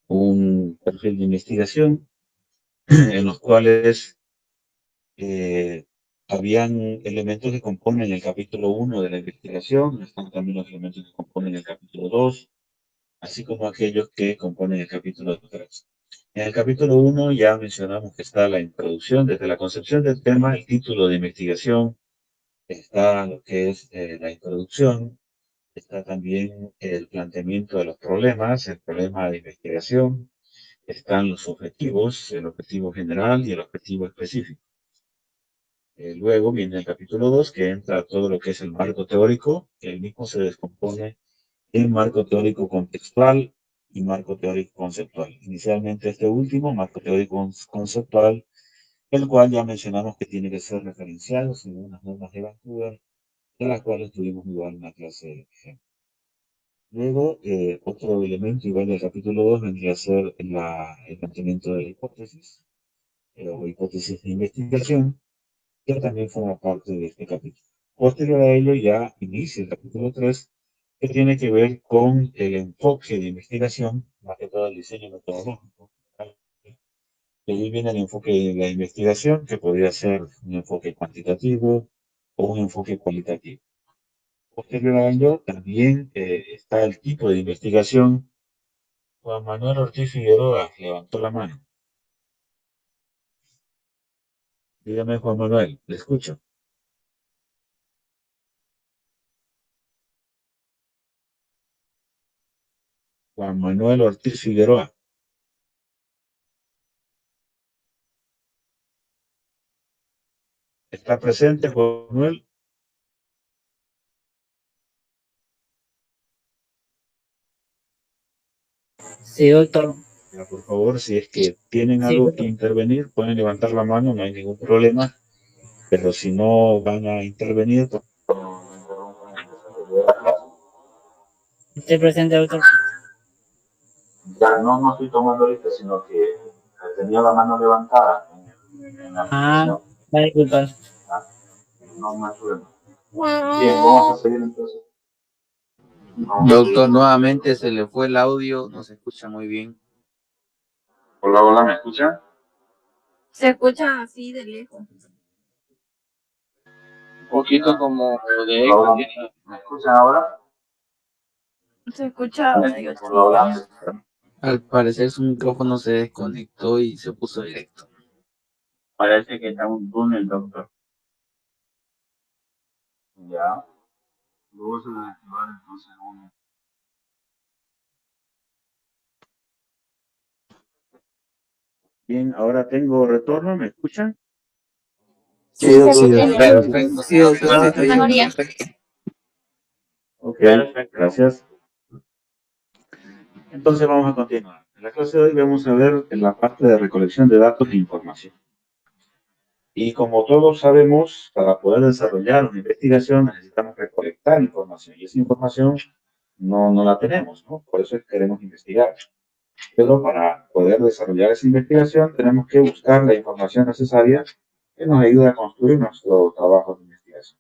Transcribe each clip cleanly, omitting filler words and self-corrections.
un perfil de investigación en los cuales habían elementos que componen el capítulo 1 de la investigación, están también los elementos que componen el capítulo 2, así como aquellos que componen el capítulo 3. En el capítulo 1 ya mencionamos que está la introducción, desde la concepción del tema, el título de investigación, está lo que es la introducción, está también el planteamiento de los problemas, el problema de investigación, están los objetivos, el objetivo general y el objetivo específico. Luego viene el capítulo 2, que entra todo lo que es el marco teórico, que el mismo se descompone en marco teórico contextual y marco teórico conceptual. Inicialmente este último, marco teórico conceptual, el cual ya mencionamos que tiene que ser referenciado según las normas de Vancouver, de las cuales tuvimos igual una clase de ejemplo. Luego, otro elemento igual del capítulo 2 vendría a ser el planteamiento de la hipótesis, o hipótesis de investigación, que también forma parte de este capítulo. Posterior a ello ya inicia el capítulo 3, que tiene que ver con el enfoque de investigación, más que todo el diseño metodológico. De ahí viene el enfoque de la investigación, que podría ser un enfoque cuantitativo o un enfoque cualitativo. Posterior a ello también está el tipo de investigación. Juan Manuel Ortiz Figueroa levantó la mano. Dígame, Juan Manuel, le escucho. Juan Manuel Ortiz Figueroa. ¿Está presente, Juan Manuel? Sí, doctor. Ya, por favor, si es que tienen Sí, algo que doctor. intervenir, pueden levantar la mano, no hay ningún problema. Pero si no van a intervenir, pues no interrumpan el desarrollo de la clase. Estoy presente, doctor. Ya no estoy tomando ahorita, sino que tenía la mano levantada en la Ah, aplicación. vale, disculpa. ¿Ah? No hay problema. Bien, vamos a seguir entonces. Doctor, nuevamente se le fue el audio, no se escucha muy bien. Hola, hola, ¿me escuchan? Se escucha así de lejos. Un poquito como de Hola, hola, eco. ¿me escuchan ahora? Se escucha medio Hola, hola. extraño. Al parecer su micrófono se desconectó y se puso directo. Parece que está un túnel, doctor. Ya. Vamos a activar entonces un... Bien, ahora tengo retorno, ¿me escuchan? Sí, doctor. Perfecto, Sí, doctor, se ahora está yendo Mejoría. perfecto. Ok, gracias. Entonces vamos a continuar. En la clase de hoy vamos a ver en la parte de recolección de datos e información. Y como todos sabemos, para poder desarrollar una investigación necesitamos recolectar información. Y esa información no la tenemos, ¿no? Por eso queremos investigar. Pero para poder desarrollar esa investigación tenemos que buscar la información necesaria que nos ayude a construir nuestro trabajo de investigación.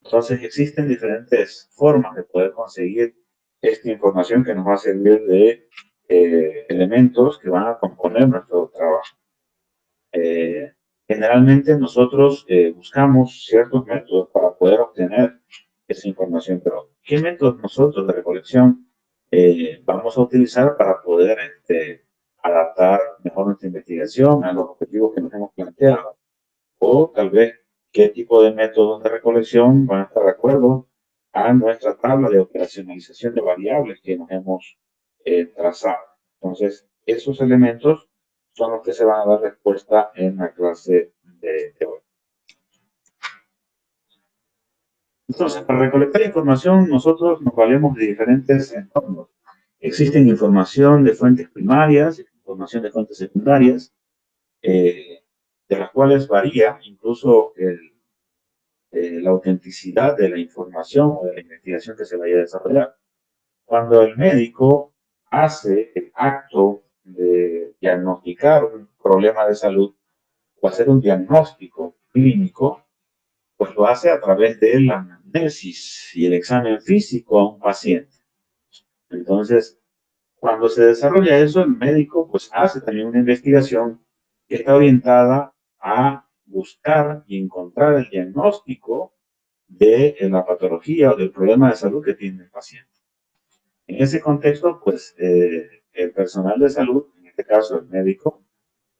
Entonces existen diferentes formas de poder conseguir esta información que nos va a servir de elementos que van a componer nuestro trabajo. Generalmente nosotros buscamos ciertos métodos para poder obtener esa información, pero ¿qué métodos nosotros de recolección vamos a utilizar para poder adaptar mejor nuestra investigación a los objetivos que nos hemos planteado? O tal vez qué tipo de métodos de recolección van a estar de acuerdo a nuestra tabla de operacionalización de variables que nos hemos trazado. Entonces, esos elementos son los que se van a dar respuesta en la clase de hoy. Entonces, para recolectar información, nosotros nos valemos de diferentes entornos. Existen información de fuentes primarias, información de fuentes secundarias, de las cuales varía incluso la autenticidad de la información o de la investigación que se vaya a desarrollar. Cuando el médico hace el acto de diagnosticar un problema de salud o hacer un diagnóstico clínico, pues lo hace a través de la anamnesis y el examen físico a un paciente. Entonces, Cuando se desarrolla eso, el médico pues hace también una investigación que está orientada a buscar y encontrar el diagnóstico de la patología o del problema de salud que tiene el paciente. En ese contexto, pues el personal de salud, en este caso el médico,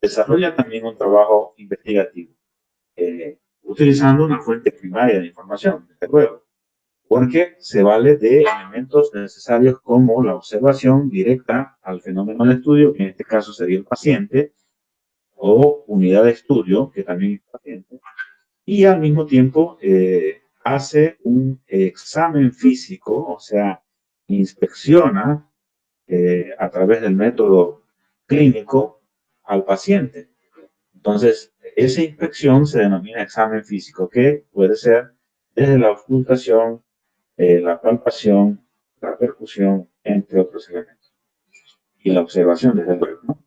desarrolla también un trabajo investigativo, utilizando una fuente primaria de información, desde luego, porque se vale de elementos necesarios como la observación directa al fenómeno de estudio, que en este caso sería el paciente, o unidad de estudio, que también es el paciente, y al mismo tiempo hace un examen físico, o sea, inspecciona a través del método clínico al paciente. Entonces, esa inspección se denomina examen físico, que puede ser desde la auscultación, la palpación, la percusión, entre otros elementos. Y la observación, desde luego, ¿no?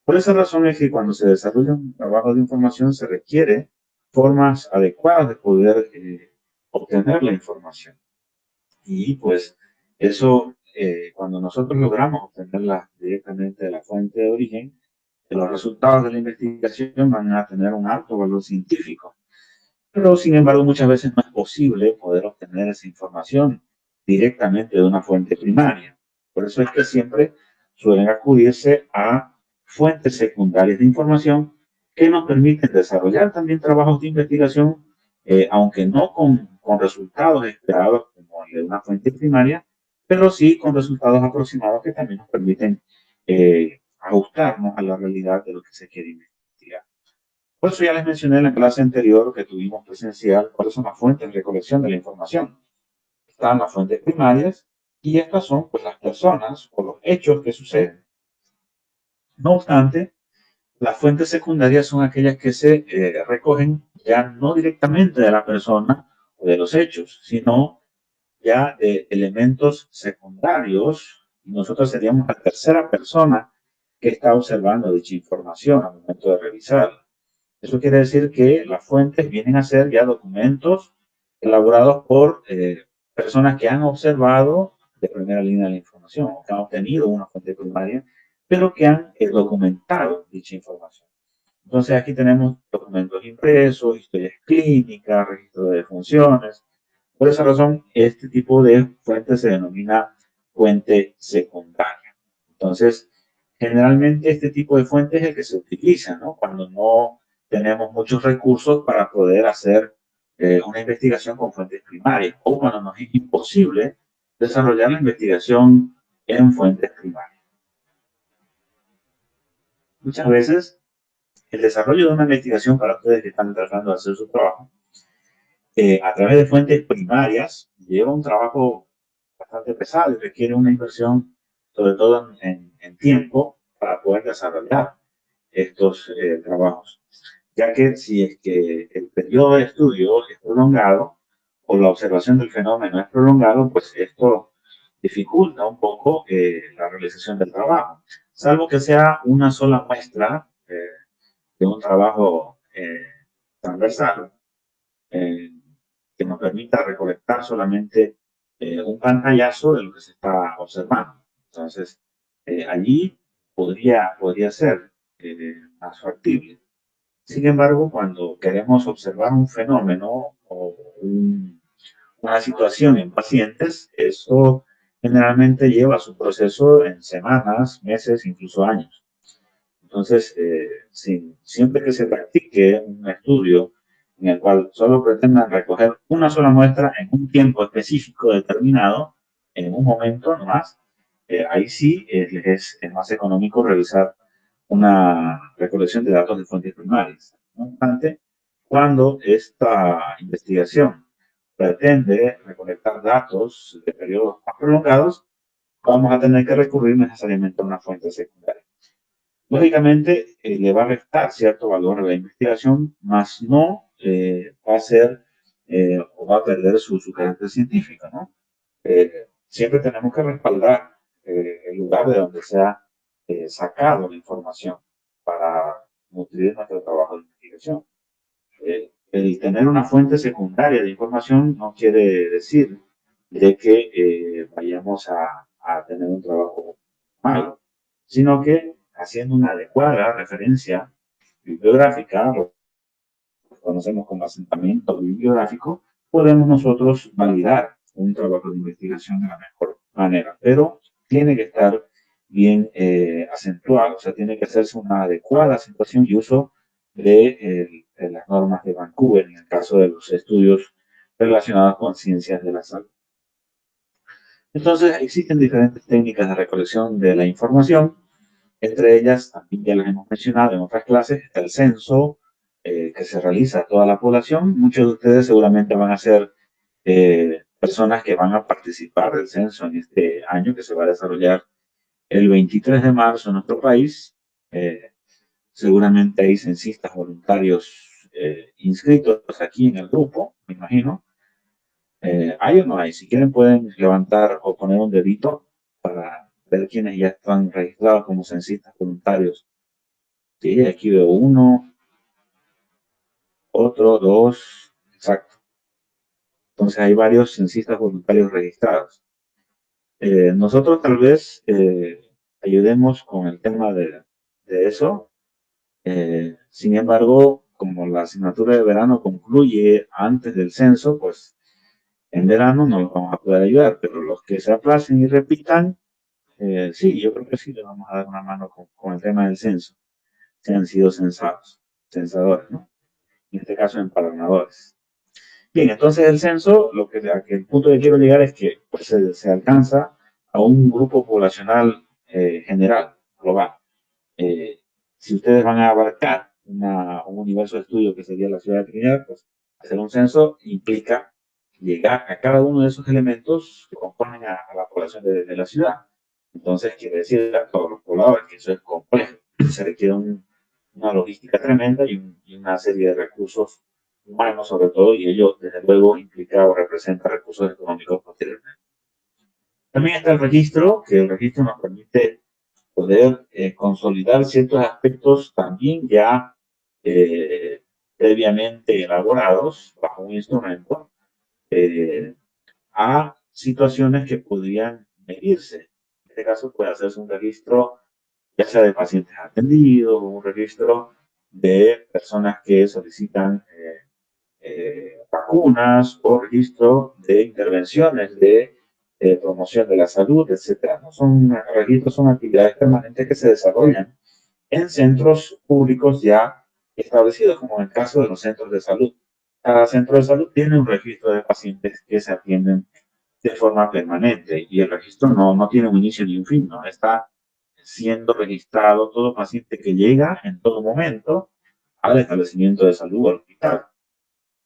Por esa razón es que cuando se desarrolla un trabajo de información se requiere formas adecuadas de poder obtener la información. Y pues eso, cuando nosotros logramos obtenerla directamente de la fuente de origen, los resultados de la investigación van a tener un alto valor científico. Pero, sin embargo, muchas veces no es posible poder obtener esa información directamente de una fuente primaria. Por eso es que siempre suelen acudirse a fuentes secundarias de información que nos permiten desarrollar también trabajos de investigación, aunque no con resultados esperados como el de una fuente primaria, pero sí con resultados aproximados que también nos permiten ajustarnos a la realidad de lo que se quiere investigar. Por eso ya les mencioné en la clase anterior que tuvimos presencial cuáles son las fuentes de recolección de la información. Están las fuentes primarias y estas son pues las personas o los hechos que suceden. No obstante, las fuentes secundarias son aquellas que se recogen ya no directamente de la persona o de los hechos, sino ya de elementos secundarios. Nosotros seríamos la tercera persona que está observando dicha información al momento de revisarla. Eso quiere decir que las fuentes vienen a ser ya documentos elaborados por personas que han observado de primera línea la información, o que han obtenido una fuente primaria, pero que han documentado dicha información. Entonces aquí tenemos documentos impresos, historias clínicas, registro de funciones. Por esa razón, este tipo de fuente se denomina fuente secundaria. Entonces, generalmente este tipo de fuente es el que se utiliza, ¿no? Cuando no tenemos muchos recursos para poder hacer una investigación con fuentes primarias o cuando nos es imposible desarrollar la investigación en fuentes primarias. Muchas veces el desarrollo de una investigación para ustedes que están tratando de hacer su trabajo a través de fuentes primarias lleva un trabajo bastante pesado y requiere una inversión, sobre todo en tiempo, para poder desarrollar estos trabajos. Ya que si es que el periodo de estudio es prolongado o la observación del fenómeno es prolongado, pues esto dificulta un poco la realización del trabajo. Salvo que sea una sola muestra de un trabajo transversal eh, que nos permita recolectar solamente un pantallazo de lo que se está observando. Entonces, allí podría ser más factible. Sin embargo, cuando queremos observar un fenómeno o una situación en pacientes, eso generalmente lleva su proceso en semanas, meses, incluso años. Entonces, siempre que se practique un estudio en el cual solo pretendan recoger una sola muestra en un tiempo específico determinado, en un momento nomás, ahí sí es más económico realizar una recolección de datos de fuentes primarias. No obstante, cuando esta investigación pretende recolectar datos de periodos más prolongados, vamos a tener que recurrir necesariamente a una fuente secundaria. Lógicamente, le va a restar cierto valor a la investigación, mas no va a ser o va a perder su carácter científico, ¿no? Siempre tenemos que respaldar el lugar de donde se ha sacado la información para nutrir nuestro trabajo de investigación. El tener una fuente secundaria de información no quiere decir de que vayamos a a tener un trabajo malo, sino que haciendo una adecuada referencia bibliográfica, lo que conocemos como asentamiento bibliográfico, podemos nosotros validar un trabajo de investigación de la mejor manera, pero tiene que estar bien acentuado, o sea, tiene que hacerse una adecuada acentuación y uso de las normas de Vancouver en el caso de los estudios relacionados con ciencias de la salud. Entonces, existen diferentes técnicas de recolección de la información. Entre ellas, también ya las hemos mencionado en otras clases, está el censo que se realiza a toda la población. Muchos de ustedes seguramente van a ser personas que van a participar del censo en este año que se va a desarrollar el 23 de marzo en nuestro país. Seguramente hay censistas voluntarios inscritos aquí en el grupo, me imagino. ¿Hay o no hay? Si quieren pueden levantar o poner un dedito para ver quiénes ya están registrados como censistas voluntarios. Sí, aquí veo uno, otro, dos, exacto. Entonces hay varios censistas voluntarios registrados. Nosotros tal vez ayudemos con el tema de eso. Sin embargo, como la asignatura de verano concluye antes del censo, pues en verano no los vamos a poder ayudar, pero los que se aplacen y repitan, sí, yo creo que sí les vamos a dar una mano con el tema del censo, si han sido censadores, ¿no? En este caso empadronadores. Bien, entonces el censo, el punto que quiero llegar es que pues, se alcanza a un grupo poblacional general, global. Eh, si ustedes van a abarcar un universo de estudio que sería la ciudad de Trinidad, pues hacer un censo implica llegar a cada uno de esos elementos que componen a la población de la ciudad. Entonces, quiere decir a todos los pobladores que eso es complejo. Se requiere una logística tremenda y una serie de recursos humanos, sobre todo, y ello, desde luego, implica o representa recursos económicos posteriormente. También está el registro, que el registro nos permite poder consolidar ciertos aspectos también ya eh, previamente elaborados bajo un instrumento eh, a situaciones que podrían medirse. En este caso puede hacerse un registro ya sea de pacientes atendidos o un registro de personas que solicitan vacunas o registro de intervenciones de promoción de la salud, etcétera. ¿No? Son actividades permanentes que se desarrollan en centros públicos ya establecidos, como en el caso de los centros de salud. Cada centro de salud tiene un registro de pacientes que se atienden de forma permanente y el registro no tiene un inicio ni un fin, ¿no? Está siendo registrado todo paciente que llega en todo momento al establecimiento de salud o al hospital.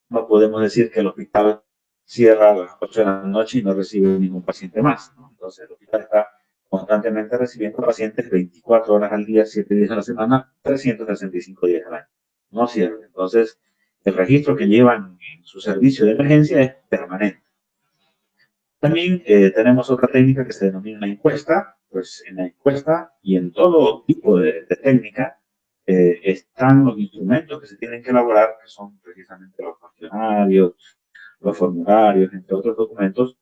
No podemos decir que el hospital cierra a las 8 de la noche y no recibe ningún paciente más, ¿no? Entonces el hospital está constantemente recibiendo pacientes 24 horas al día, 7 días a la semana, 365 días al año. No cierra. Entonces, el registro que llevan en su servicio de emergencia es permanente. También tenemos otra técnica que se denomina encuesta. Pues en la encuesta y en todo tipo de técnica están los instrumentos que se tienen que elaborar, que son precisamente los cuestionarios, los formularios, entre otros documentos,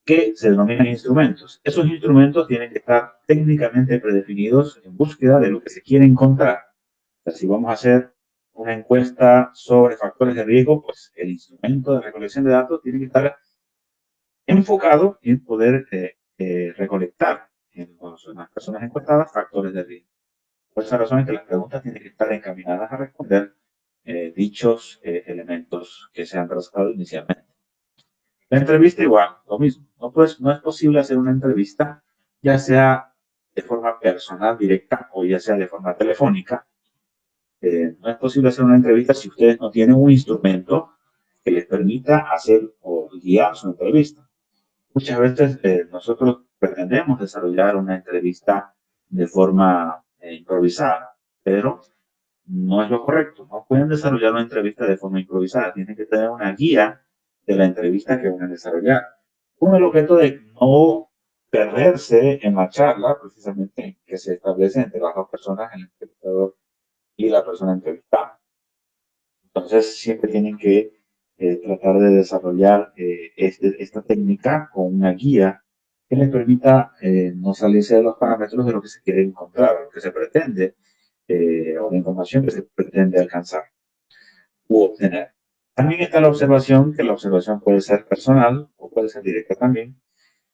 que se denominan instrumentos. Esos instrumentos tienen que estar técnicamente predefinidos en búsqueda de lo que se quiere encontrar. O sea, si vamos a hacer una encuesta sobre factores de riesgo, pues el instrumento de recolección de datos tiene que estar enfocado en poder recolectar en las personas encuestadas factores de riesgo. Por esa razón es que las preguntas tienen que estar encaminadas a responder dichos elementos que se han trazado inicialmente. La entrevista igual, lo mismo. No es posible hacer una entrevista, ya sea de forma personal, directa, o ya sea de forma telefónica. No es posible hacer una entrevista si ustedes no tienen un instrumento que les permita hacer o guiar su entrevista. Muchas veces nosotros pretendemos desarrollar una entrevista de forma improvisada, pero no es lo correcto. No pueden desarrollar una entrevista de forma improvisada. Tienen que tener una guía de la entrevista que van a desarrollar. Con el objeto de no perderse en la charla, precisamente, que se establece entre las dos personas, el entrevistador y la persona entrevistada. Entonces, siempre tienen que tratar de desarrollar esta técnica con una guía que les permita no salirse de los parámetros de lo que se quiere encontrar, lo que se pretende, o la información que se pretende alcanzar u obtener. También está la observación, que la observación puede ser personal o puede ser directa también,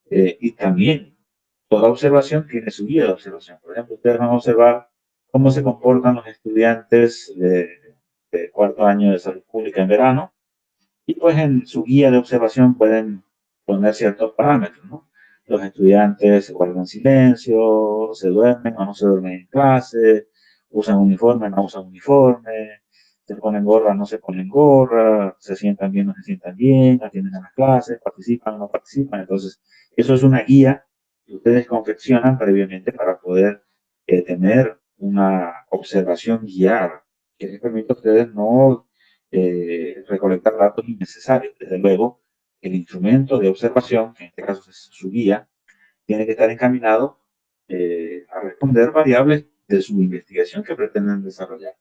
y también toda observación tiene su guía de observación. Por ejemplo, ustedes van a observar cómo se comportan los estudiantes de cuarto año de salud pública en verano, y pues en su guía de observación pueden poner ciertos parámetros, ¿no? Los estudiantes guardan silencio, se duermen o no se duermen en clase, usan uniforme, no usan uniforme, se ponen gorra, no se ponen gorra, se sientan bien, no se sientan bien, atienden a las clases, participan o no participan. Entonces, eso es una guía que ustedes confeccionan previamente para poder tener una observación guiada, que les permite a ustedes no recolectar datos innecesarios. Desde luego, el instrumento de observación, que en este caso es su guía, tiene que estar encaminado a responder variables de su investigación que pretenden desarrollar.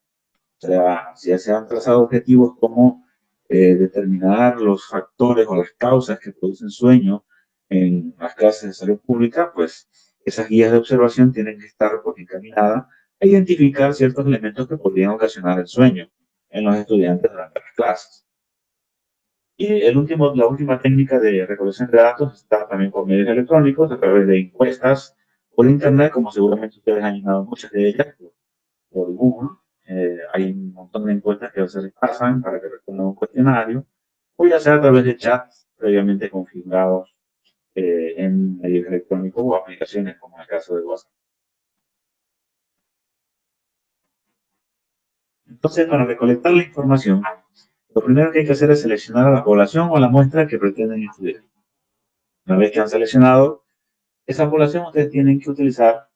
O sea, si ya se han trazado objetivos como determinar los factores o las causas que producen sueño en las clases de salud pública, pues esas guías de observación tienen que estar pues, encaminadas a identificar ciertos elementos que podrían ocasionar el sueño en los estudiantes durante las clases. Y la última técnica de recolección de datos está también por medios electrónicos, a través de encuestas por Internet, como seguramente ustedes han llenado muchas de ellas por Google. Hay un montón de encuestas que se les pasan para que respondan un cuestionario, o ya sea a través de chats previamente configurados en medios electrónicos o aplicaciones, como en el caso de WhatsApp. Entonces, para recolectar la información, lo primero que hay que hacer es seleccionar a la población o a la muestra que pretenden estudiar. Una vez que han seleccionado esa población, ustedes tienen que utilizar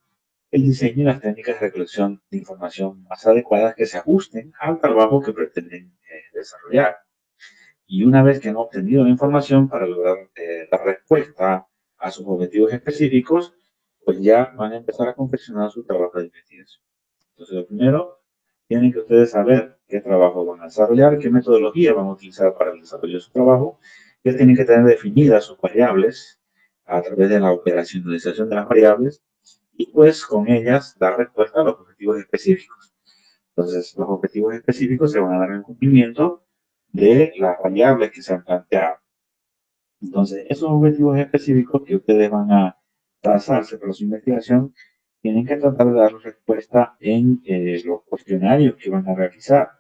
el diseño y las técnicas de recolección de información más adecuadas que se ajusten al trabajo que pretenden desarrollar. Y una vez que han obtenido la información para lograr dar respuesta a sus objetivos específicos, pues ya van a empezar a confeccionar su trabajo de investigación. Entonces, lo primero, tienen que ustedes saber qué trabajo van a desarrollar, qué metodología van a utilizar para el desarrollo de su trabajo. Ya tienen que tener definidas sus variables a través de la operacionalización de las variables y pues con ellas dar respuesta a los objetivos específicos. Entonces, los objetivos específicos se van a dar en cumplimiento de las variables que se han planteado. Entonces, esos objetivos específicos que ustedes van a trazarse para su investigación, tienen que tratar de dar respuesta en los cuestionarios que van a realizar.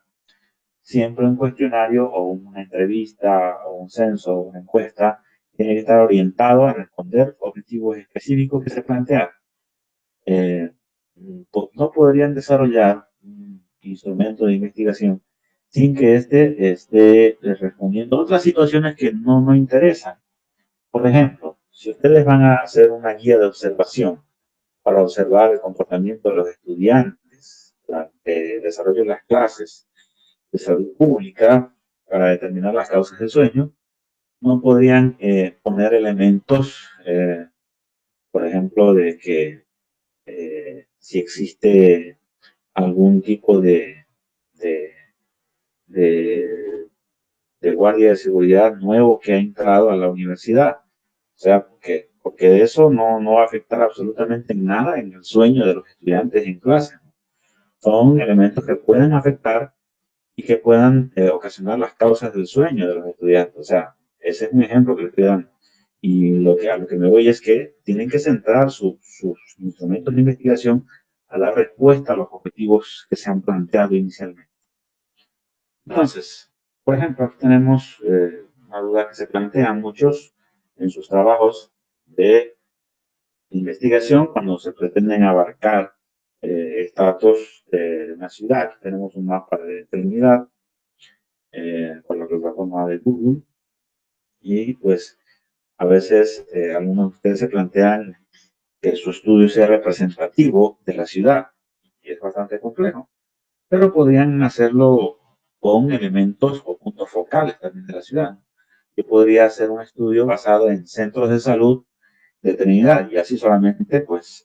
Siempre un cuestionario o una entrevista o un censo o una encuesta tiene que estar orientado a responder objetivos específicos que se plantean. No podrían desarrollar un instrumento de investigación sin que éste esté respondiendo a otras situaciones que no interesan. Por ejemplo, si ustedes van a hacer una guía de observación para observar el comportamiento de los estudiantes durante el desarrollo de las clases de salud pública para determinar las causas del sueño, no podrían poner elementos, por ejemplo, de que si existe algún tipo de, de, de guardia de seguridad nuevo que ha entrado a la universidad. O sea, porque de eso no va a afectar absolutamente nada en el sueño de los estudiantes en clase. Son elementos que pueden afectar y que puedan ocasionar las causas del sueño de los estudiantes. O sea, ese es un ejemplo que les estoy dando. Y a lo que me voy es que tienen que centrar sus instrumentos de investigación a dar respuesta a los objetivos que se han planteado inicialmente. Entonces, por ejemplo, aquí tenemos una duda que se plantean muchos en sus trabajos de investigación cuando se pretenden abarcar estratos de una ciudad. Aquí tenemos un mapa de Trinidad por la plataforma de Google y pues a veces algunos de ustedes se plantean que su estudio sea representativo de la ciudad y es bastante complejo, pero podrían hacerlo con elementos o puntos focales también de la ciudad. Yo podría hacer un estudio basado en centros de salud de Trinidad y así solamente pues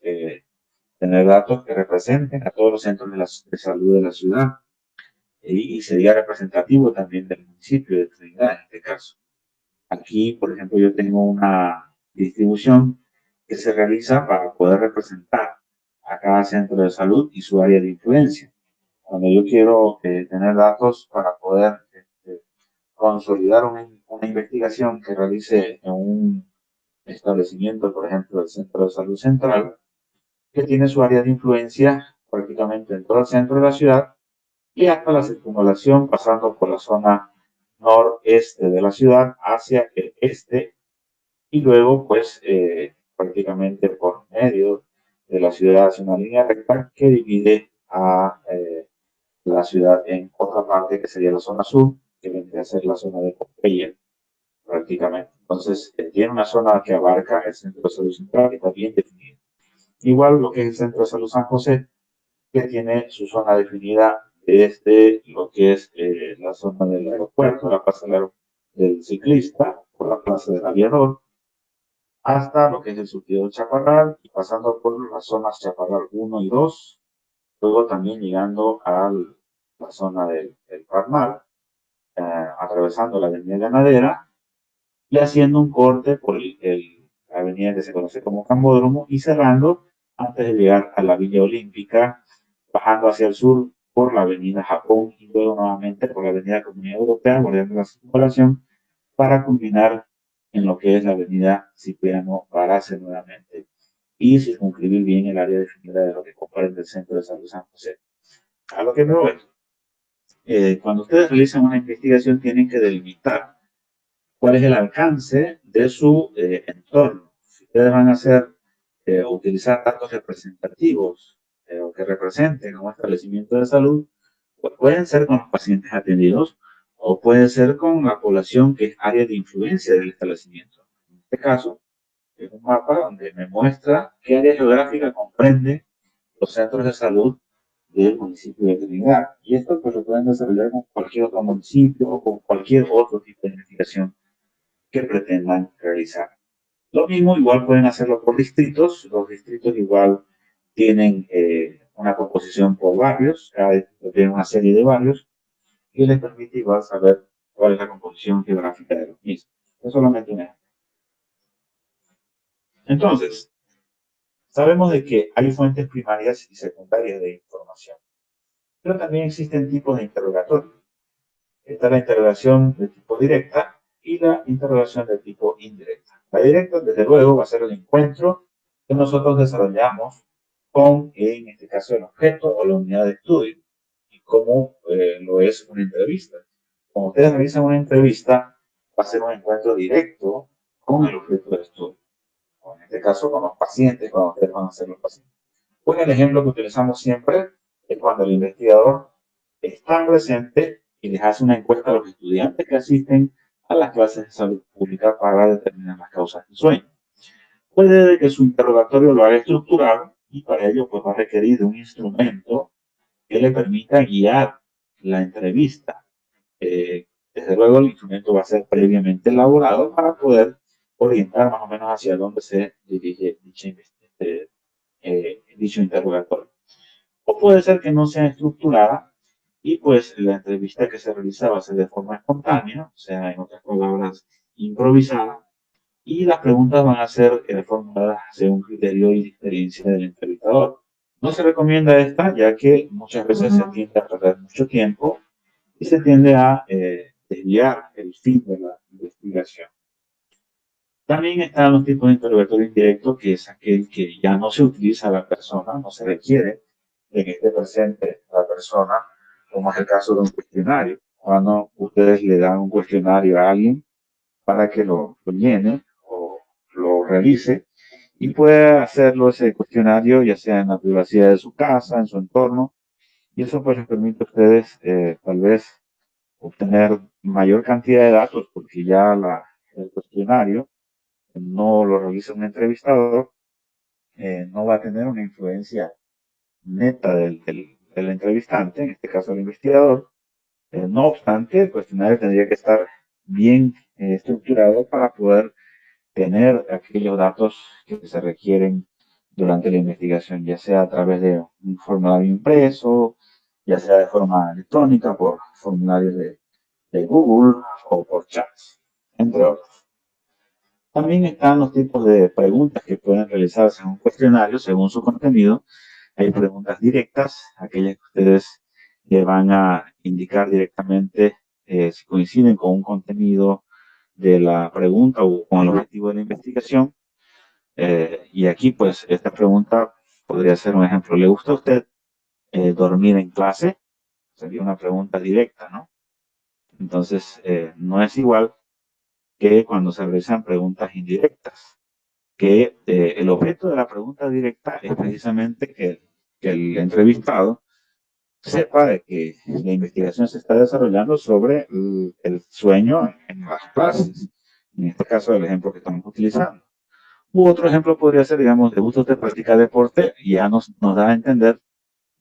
tener datos que representen a todos los centros de salud de la ciudad y sería representativo también del municipio de Trinidad en este caso. Aquí, por ejemplo, yo tengo una distribución que se realiza para poder representar a cada centro de salud y su área de influencia. Cuando yo quiero tener datos para poder consolidar una investigación que realice en un establecimiento, por ejemplo, el Centro de Salud Central, que tiene su área de influencia prácticamente en todo el centro de la ciudad y hasta la circunvalación, pasando por la zona noreste de la ciudad hacia el este, y luego pues prácticamente por medio de la ciudad hacia una línea recta que divide a la ciudad en otra parte que sería la zona sur, que vendría a ser la zona de Pompeya prácticamente. Entonces tiene una zona que abarca el Centro de Salud Central, que está bien definido. Igual lo que es el Centro de Salud San José, que tiene su zona definida desde lo que es la zona del aeropuerto, la plaza del ciclista, por la plaza del aviador, hasta lo que es el surtidor Chaparral, y pasando por las zonas Chaparral 1 y 2, luego también llegando a la zona del Palmar, atravesando la avenida Ganadera, y haciendo un corte por la avenida que se conoce como Cambódromo y cerrando antes de llegar a la Villa Olímpica, bajando hacia el sur por la avenida Japón y luego nuevamente por la avenida Comunidad Europea, bordeando la circulación para culminar en lo que es la avenida Cipriano Baracel nuevamente y circunscribir bien el área definida de lo que comprende el Centro de Salud San José. A lo que me voy. Cuando ustedes realizan una investigación tienen que delimitar cuál es el alcance de su entorno. Si ustedes van a hacer utilizar datos representativos o que representen un establecimiento de salud, pues pueden ser con los pacientes atendidos o puede ser con la población que es área de influencia del establecimiento. En este caso, es un mapa donde me muestra qué área geográfica comprende los centros de salud del municipio de Trinidad. Y esto pues lo pueden desarrollar con cualquier otro municipio o con cualquier otro tipo de investigación que pretendan realizar. Lo mismo, igual pueden hacerlo por distritos. Los distritos igual tienen una composición por barrios, cada distrito tiene una serie de barrios y les permite igual saber cuál es la composición geográfica de los mismos. Es solamente un ejemplo. Entonces, sabemos de que hay fuentes primarias y secundarias de información, pero también existen tipos de interrogatorio. Está la interrogación de tipo directa y la interrogación de tipo indirecta. La directa, desde luego, va a ser el encuentro que nosotros desarrollamos con, en este caso, el objeto o la unidad de estudio, y cómo lo es una entrevista. Cuando ustedes realizan una entrevista, va a ser un encuentro directo con el objeto de estudio. O en este caso, con los pacientes, cuando ustedes van a ser los pacientes. Pues el ejemplo que utilizamos siempre es cuando el investigador está presente y les hace una encuesta a los estudiantes que asisten a las clases de salud pública para determinar las causas del sueño. Puede que su interrogatorio lo haga estructurado y para ello pues va a requerir de un instrumento que le permita guiar la entrevista. Desde luego el instrumento va a ser previamente elaborado para poder orientar más o menos hacia dónde se dirige dicho interrogatorio. O puede ser que no sea estructurada y pues la entrevista que se realiza va a ser de forma espontánea, o sea, en otras palabras, improvisada, y las preguntas van a ser formuladas según criterio y experiencia del entrevistador. No se recomienda esta, ya que muchas veces se tiende a perder mucho tiempo y se tiende a desviar el fin de la investigación. También están los tipos de interrogatorio indirecto, que es aquel que ya no se utiliza a la persona, no se requiere de que esté presente la persona, como es el caso de un cuestionario. Cuando ustedes le dan un cuestionario a alguien para que lo llene o lo realice y pueda hacerlo ese cuestionario ya sea en la privacidad de su casa, en su entorno, y eso pues les permite a ustedes tal vez obtener mayor cantidad de datos porque ya el cuestionario no lo realiza un entrevistador, no va a tener una influencia neta del entrevistante, en este caso el investigador. No obstante, el cuestionario tendría que estar bien estructurado para poder tener aquellos datos que se requieren durante la investigación, ya sea a través de un formulario impreso, ya sea de forma electrónica, por formularios de Google o por chats, entre otros. También están los tipos de preguntas que pueden realizarse en un cuestionario según su contenido. Hay preguntas directas, aquellas que ustedes le van a indicar directamente si coinciden con un contenido de la pregunta o con el objetivo de la investigación. Y aquí, pues, esta pregunta podría ser un ejemplo. ¿Le gusta a usted dormir en clase? Sería una pregunta directa, ¿no? Entonces, no es igual que cuando se realizan preguntas indirectas, que el objeto de la pregunta directa es precisamente que el entrevistado sepa de que la investigación se está desarrollando sobre el sueño en las clases. En este caso, el ejemplo que estamos utilizando. U otro ejemplo podría ser, digamos, ¿le gusta usted practicar deporte? Y ya nos da a entender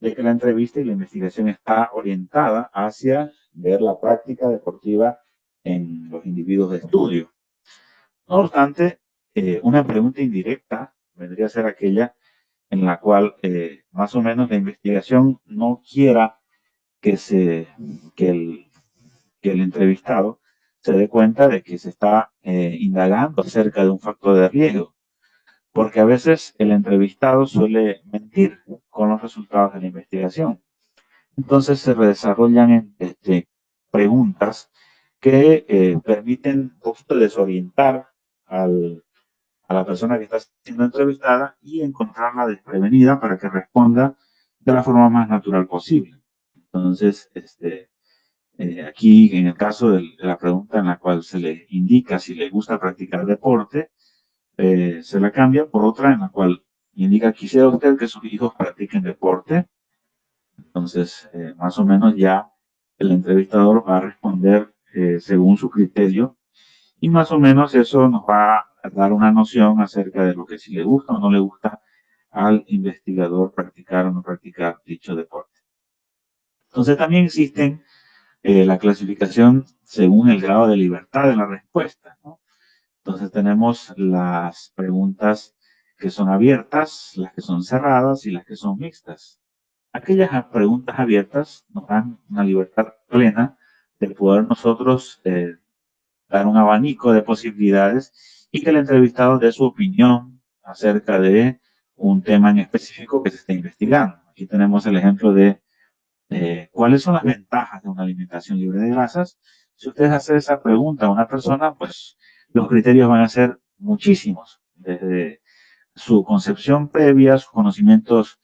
de que la entrevista y la investigación está orientada hacia ver la práctica deportiva en los individuos de estudio. No obstante, una pregunta indirecta vendría a ser aquella en la cual más o menos la investigación no quiera que, se, que, el, que el entrevistado se dé cuenta de que se está indagando acerca de un factor de riesgo, porque a veces el entrevistado suele mentir con los resultados de la investigación. Entonces se desarrollan preguntas que permiten un poquito desorientar al, a la persona que está siendo entrevistada y encontrarla desprevenida para que responda de la forma más natural posible. Entonces, aquí en el caso de la pregunta en la cual se le indica si le gusta practicar deporte, se la cambia por otra en la cual indica quisiera usted que sus hijos practiquen deporte. Entonces, más o menos ya el entrevistador va a responder según su criterio y más o menos eso nos va a dar una noción acerca de lo que si le gusta o no le gusta al investigador practicar o no practicar dicho deporte. Entonces también existen la clasificación según el grado de libertad de la respuesta, ¿no? Entonces tenemos las preguntas que son abiertas, las que son cerradas y las que son mixtas. Aquellas preguntas abiertas nos dan una libertad plena de poder nosotros dar un abanico de posibilidades y que el entrevistado dé su opinión acerca de un tema en específico que se está investigando. Aquí tenemos el ejemplo de cuáles son las ventajas de una alimentación libre de grasas. Si ustedes hacen esa pregunta a una persona, pues los criterios van a ser muchísimos, desde su concepción previa, sus conocimientos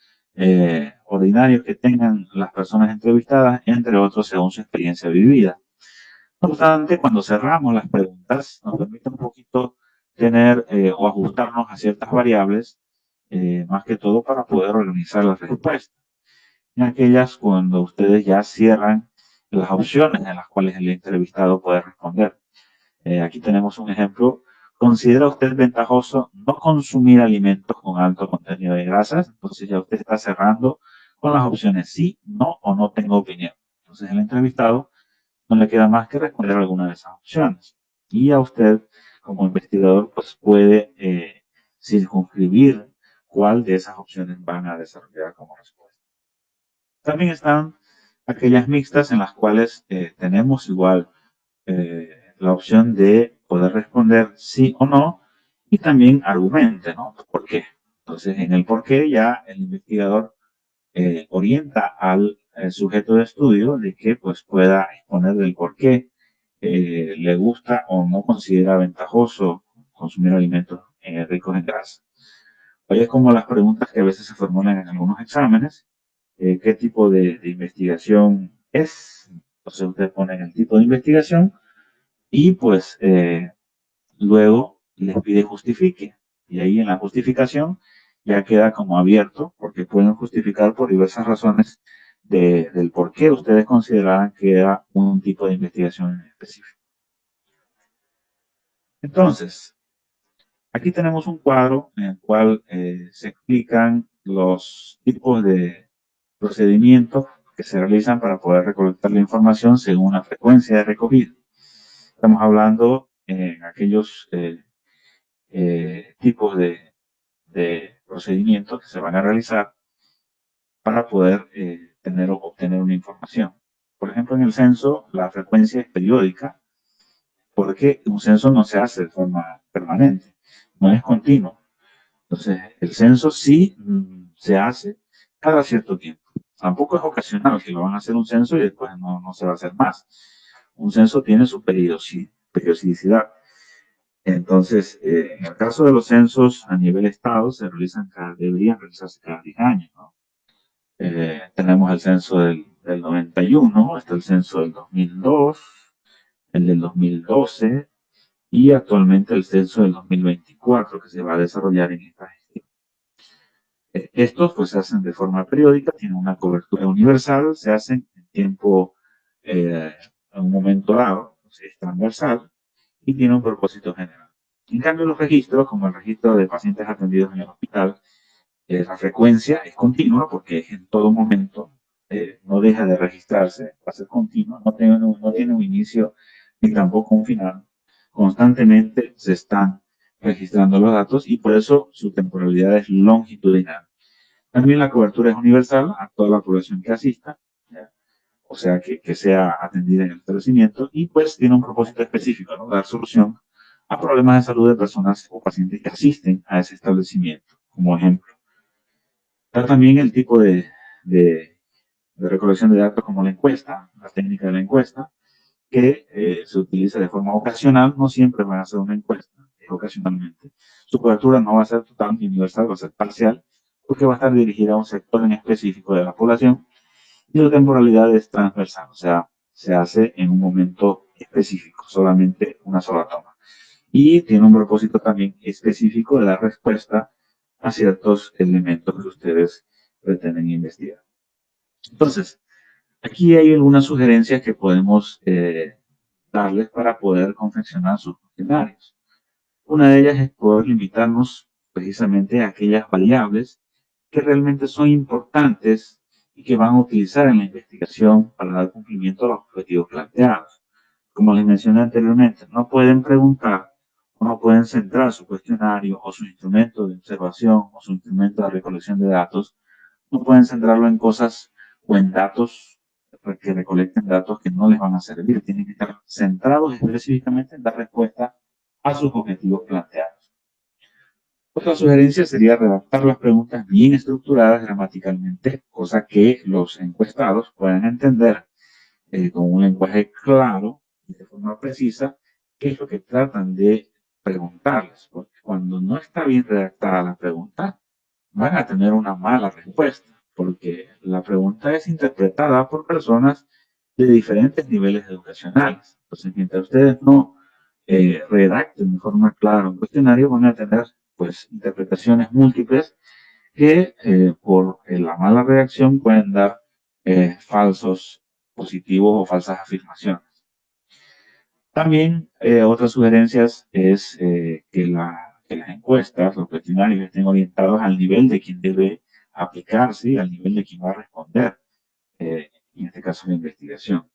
ordinarios que tengan las personas entrevistadas, entre otros según su experiencia vivida. No obstante, cuando cerramos las preguntas, nos permite un poquito tener o ajustarnos a ciertas variables, más que todo para poder organizar las respuestas. En aquellas cuando ustedes ya cierran las opciones en las cuales el entrevistado puede responder. Aquí tenemos un ejemplo. ¿Considera usted ventajoso no consumir alimentos con alto contenido de grasas? Entonces ya usted está cerrando con las opciones sí, no o no tengo opinión. Entonces el entrevistado no le queda más que responder alguna de esas opciones. Y a usted, como investigador, pues puede circunscribir cuál de esas opciones van a desarrollar como respuesta. También están aquellas mixtas en las cuales tenemos igual la opción de poder responder sí o no y también argumente, ¿no? ¿Por qué? Entonces, en el por qué ya el investigador orienta al sujeto de estudio de que pues pueda exponer del por qué le gusta o no considera ventajoso consumir alimentos ricos en grasa. Oye, es como las preguntas que a veces se formulan en algunos exámenes, qué tipo de investigación es, entonces usted pone el tipo de investigación y pues luego les pide justifique. Y ahí en la justificación ya queda como abierto, porque pueden justificar por diversas razones del por qué ustedes consideraran que era un tipo de investigación en específico. Entonces, aquí tenemos un cuadro en el cual se explican los tipos de procedimientos que se realizan para poder recolectar la información según la frecuencia de recogida. Estamos hablando en aquellos tipos de procedimientos que se van a realizar para poder tener o obtener una información. Por ejemplo, en el censo, la frecuencia es periódica, porque un censo no se hace de forma permanente, no es continuo. Entonces, el censo sí se hace cada cierto tiempo. Tampoco es ocasional que lo van a hacer un censo y después no se va a hacer más. Un censo tiene su periodicidad. Entonces, en el caso de los censos a nivel estado, deberían realizarse cada 10 años, ¿no? Tenemos el censo del 91, está el censo del 2002, el del 2012 y actualmente el censo del 2024 que se va a desarrollar en esta gestión. Estos pues se hacen de forma periódica, tienen una cobertura universal, se hacen en tiempo, en un momento dado, es transversal y tiene un propósito general. En cambio, los registros, como el registro de pacientes atendidos en el hospital, la frecuencia es continua porque es en todo momento, no deja de registrarse, va a ser continua, no tiene un inicio ni tampoco un final. Constantemente se están registrando los datos y por eso su temporalidad es longitudinal. También la cobertura es universal a toda la población que asista, ¿ya? O sea, que sea atendida en el establecimiento y pues tiene un propósito específico, ¿no? Dar solución a problemas de salud de personas o pacientes que asisten a ese establecimiento, como ejemplo. Está también el tipo de recolección de datos como la encuesta, la técnica de la encuesta, que se utiliza de forma ocasional, no siempre van a ser una encuesta, ocasionalmente. Su cobertura no va a ser total ni universal, va a ser parcial, porque va a estar dirigida a un sector en específico de la población y la temporalidad es transversal, o sea, se hace en un momento específico, solamente una sola toma. Y tiene un propósito también específico de dar respuesta a ciertos elementos que ustedes pretenden investigar. Entonces, aquí hay algunas sugerencias que podemos darles para poder confeccionar sus cuestionarios. Una de ellas es poder limitarnos precisamente a aquellas variables que realmente son importantes y que van a utilizar en la investigación para dar cumplimiento a los objetivos planteados. Como les mencioné anteriormente, no pueden preguntar o no pueden centrar su cuestionario o su instrumento de observación o su instrumento de recolección de datos, no pueden centrarlo en cosas o en datos que recolecten datos que no les van a servir. Tienen que estar centrados específicamente en dar respuesta a sus objetivos planteados. Otra sugerencia sería redactar las preguntas bien estructuradas gramaticalmente, cosa que los encuestados puedan entender con un lenguaje claro y de forma precisa qué es lo que tratan de preguntarles. Porque cuando no está bien redactada la pregunta, van a tener una mala respuesta, porque la pregunta es interpretada por personas de diferentes niveles educacionales. Entonces, mientras ustedes no redacten de forma clara un cuestionario, van a tener pues interpretaciones múltiples que por la mala redacción pueden dar falsos positivos o falsas afirmaciones. También otras sugerencias es que las encuestas, los cuestionarios estén orientados al nivel de quien debe aplicarse, al nivel de quien va a responder, en este caso la investigación.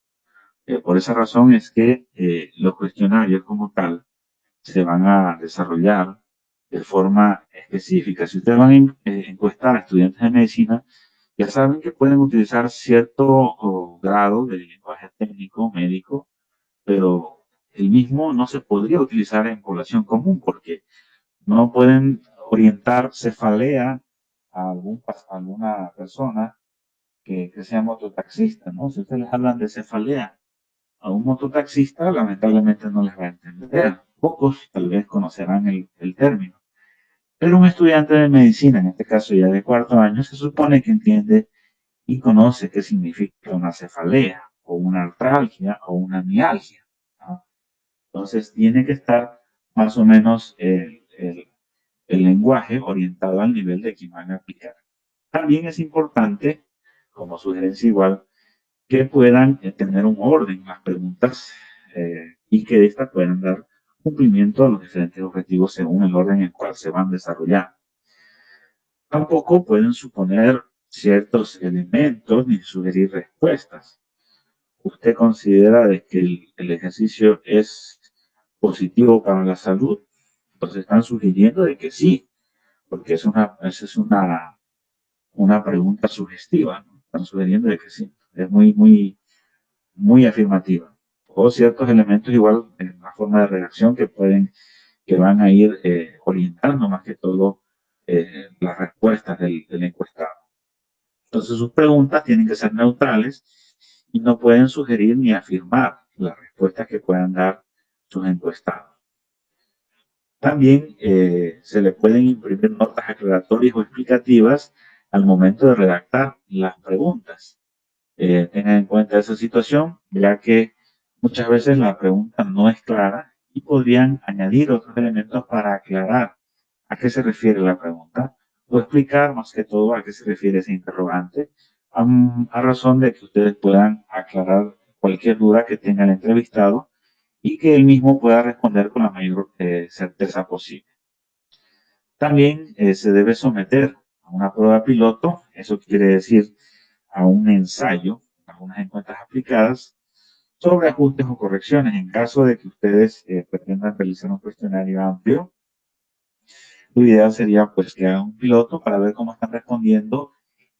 Por esa razón es que los cuestionarios como tal se van a desarrollar de forma específica. Si ustedes van a encuestar a estudiantes de medicina, ya saben que pueden utilizar cierto grado de lenguaje técnico médico, pero el mismo no se podría utilizar en población común porque no pueden orientar cefalea a alguna persona que sea mototaxista, ¿no? Si ustedes les hablan de cefalea a un mototaxista, lamentablemente no les va a entender. Pocos tal vez conocerán el término. Pero un estudiante de medicina, en este caso ya de cuarto año, se supone que entiende y conoce qué significa una cefalea, o una artralgia, o una mialgia, ¿no? Entonces tiene que estar más o menos el lenguaje orientado al nivel de quien van a aplicar. También es importante, como sugerencia igual, que puedan tener un orden las preguntas y que estas puedan dar cumplimiento a los diferentes objetivos según el orden en el cual se van desarrollando. Tampoco pueden suponer ciertos elementos ni sugerir respuestas. ¿Usted considera de que el ejercicio es positivo para la salud? Entonces están sugiriendo de que sí, porque esa es una pregunta sugestiva, ¿no? Están sugiriendo de que sí, es muy afirmativa. O ciertos elementos igual en la forma de redacción que pueden que van a ir orientando más que todo las respuestas del encuestado. Entonces sus preguntas tienen que ser neutrales y no pueden sugerir ni afirmar las respuestas que puedan dar sus encuestados. También se le pueden imprimir notas aclaratorias o explicativas al momento de redactar las preguntas. Tengan en cuenta esa situación, ya que muchas veces la pregunta no es clara y podrían añadir otros elementos para aclarar a qué se refiere la pregunta o explicar más que todo a qué se refiere ese interrogante, a razón de que ustedes puedan aclarar cualquier duda que tenga el entrevistado y que él mismo pueda responder con la mayor certeza posible. También se debe someter a una prueba piloto, eso quiere decir a un ensayo, algunas encuestas aplicadas, sobre ajustes o correcciones en caso de que ustedes pretendan realizar un cuestionario amplio. Lo ideal sería pues que hagan un piloto para ver cómo están respondiendo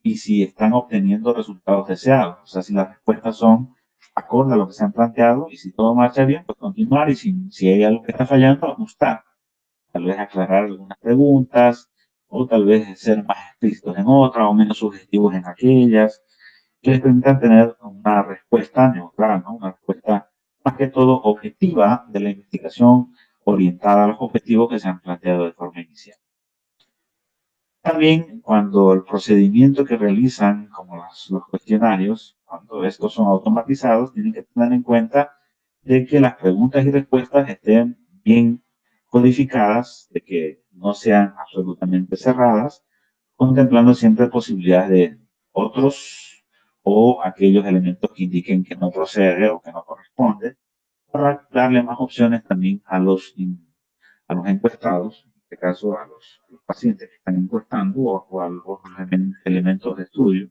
y si están obteniendo resultados deseados. O sea, si las respuestas son acorde a lo que se han planteado y si todo marcha bien, pues continuar y si hay algo que está fallando, ajustar. Tal vez aclarar algunas preguntas o tal vez ser más explícitos en otras o menos sugestivos en aquellas que les permitan tener una respuesta neutral, ¿no? Una respuesta más que todo objetiva de la investigación orientada a los objetivos que se han planteado de forma inicial. También cuando el procedimiento que realizan, como los cuestionarios, cuando estos son automatizados, tienen que tener en cuenta de que las preguntas y respuestas estén bien codificadas, de que no sean absolutamente cerradas, contemplando siempre posibilidades de otros o aquellos elementos que indiquen que no procede o que no corresponde, para darle más opciones también a los encuestados, en este caso a los pacientes que están encuestando o a los elementos de estudio,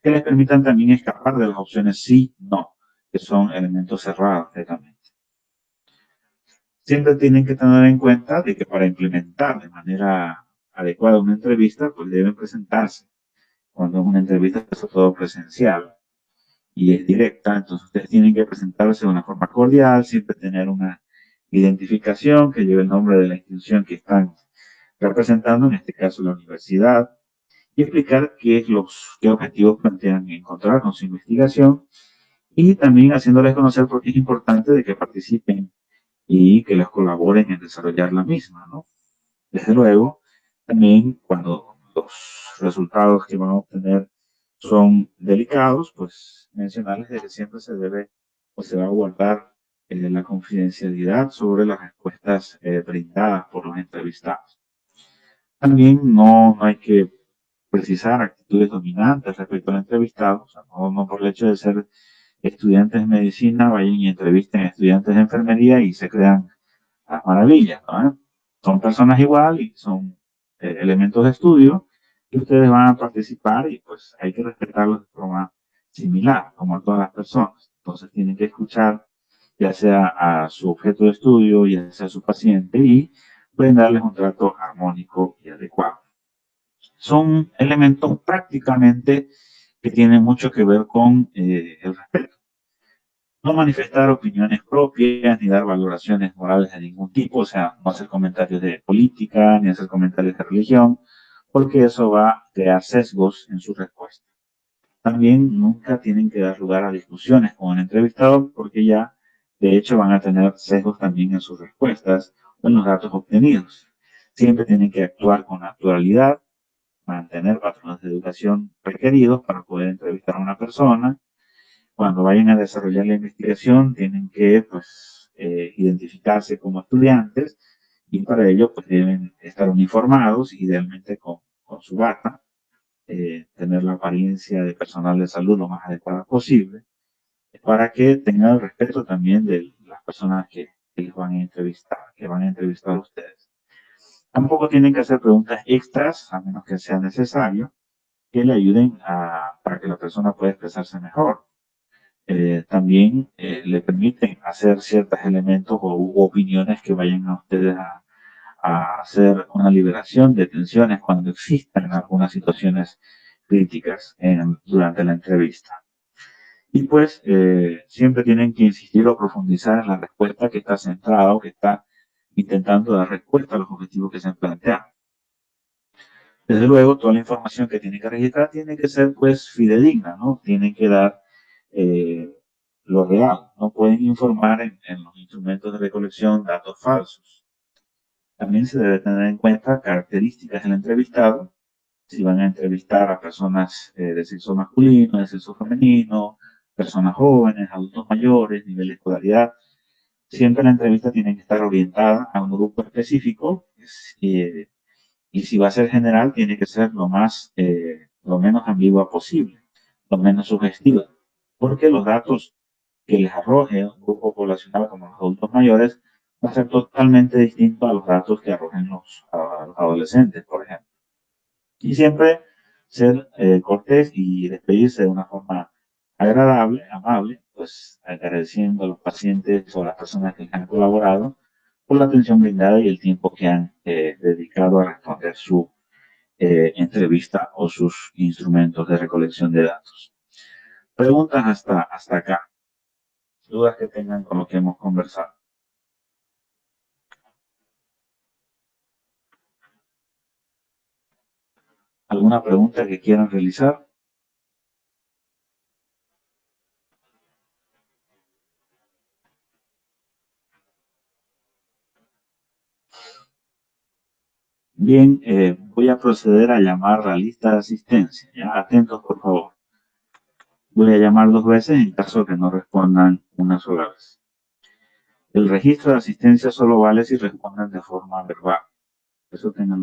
que les permitan también escapar de las opciones sí, no, que son elementos cerrados directamente. Siempre tienen que tener en cuenta de que para implementar de manera adecuada una entrevista, pues deben presentarse. Cuando es una entrevista, sobre todo presencial y es directa, entonces ustedes tienen que presentarse de una forma cordial, siempre tener una identificación que lleve el nombre de la institución que están representando, en este caso la universidad, y explicar qué objetivos plantean encontrar con su investigación y también haciéndoles conocer por qué es importante de que participen y que les colaboren en desarrollar la misma, ¿no? Desde luego, también cuando los resultados que van a obtener son delicados, pues mencionarles de que siempre se debe o se va a guardar la confidencialidad sobre las respuestas brindadas por los entrevistados. También no hay que precisar actitudes dominantes respecto al entrevistado, o sea, no por el hecho de ser estudiantes de medicina vayan y entrevisten a estudiantes de enfermería y se crean las maravillas, ¿no? Son personas igual y son elementos de estudio que ustedes van a participar y pues hay que respetarlos de forma similar, como a todas las personas. Entonces tienen que escuchar ya sea a su objeto de estudio, ya sea a su paciente y pueden darles un trato armónico y adecuado. Son elementos prácticamente que tienen mucho que ver con el respeto. No manifestar opiniones propias ni dar valoraciones morales de ningún tipo, o sea, no hacer comentarios de política ni hacer comentarios de religión, porque eso va a crear sesgos en su respuesta. También nunca tienen que dar lugar a discusiones con el entrevistado, porque ya de hecho van a tener sesgos también en sus respuestas o en los datos obtenidos. Siempre tienen que actuar con naturalidad, mantener patrones de educación requeridos para poder entrevistar a una persona. Cuando vayan a desarrollar la investigación, tienen que pues, identificarse como estudiantes y para ello pues, deben estar uniformados, idealmente con su bata, tener la apariencia de personal de salud lo más adecuada posible, para que tengan el respeto también de las personas que les van a entrevistar, que van a entrevistar a ustedes. Tampoco tienen que hacer preguntas extras, a menos que sea necesario, que le ayuden para que la persona pueda expresarse mejor. También le permiten hacer ciertos elementos u opiniones que vayan a ustedes a hacer una liberación de tensiones cuando existan algunas situaciones críticas durante la entrevista. Y pues siempre tienen que insistir o profundizar en la respuesta que está centrada o que está intentando dar respuesta a los objetivos que se han planteado. Desde luego, toda la información que tiene que registrar tiene que ser pues fidedigna, ¿no? Tienen que dar lo real. No pueden informar en los instrumentos de recolección datos falsos. También se debe tener en cuenta características del entrevistado. Si van a entrevistar a personas de sexo masculino, de sexo femenino, personas jóvenes, adultos mayores, nivel de escolaridad, siempre la entrevista tiene que estar orientada a un grupo específico. Y si va a ser general, tiene que ser lo menos ambigua posible, lo menos sugestiva, porque los datos que les arroje un grupo poblacional como los adultos mayores va a ser totalmente distinto a los datos que arrojen los adolescentes, por ejemplo. Y siempre ser cortés y despedirse de una forma agradable, amable, pues agradeciendo a los pacientes o a las personas que han colaborado por la atención brindada y el tiempo que han dedicado a responder su entrevista o sus instrumentos de recolección de datos. Preguntas hasta acá. Dudas que tengan con lo que hemos conversado. ¿Alguna pregunta que quieran realizar? Bien, voy a proceder a llamar la lista de asistencia. ¿Ya? Atentos, por favor. Voy a llamar 2 veces en caso de que no respondan una sola vez. El registro de asistencia solo vale si responden de forma verbal. Eso tengan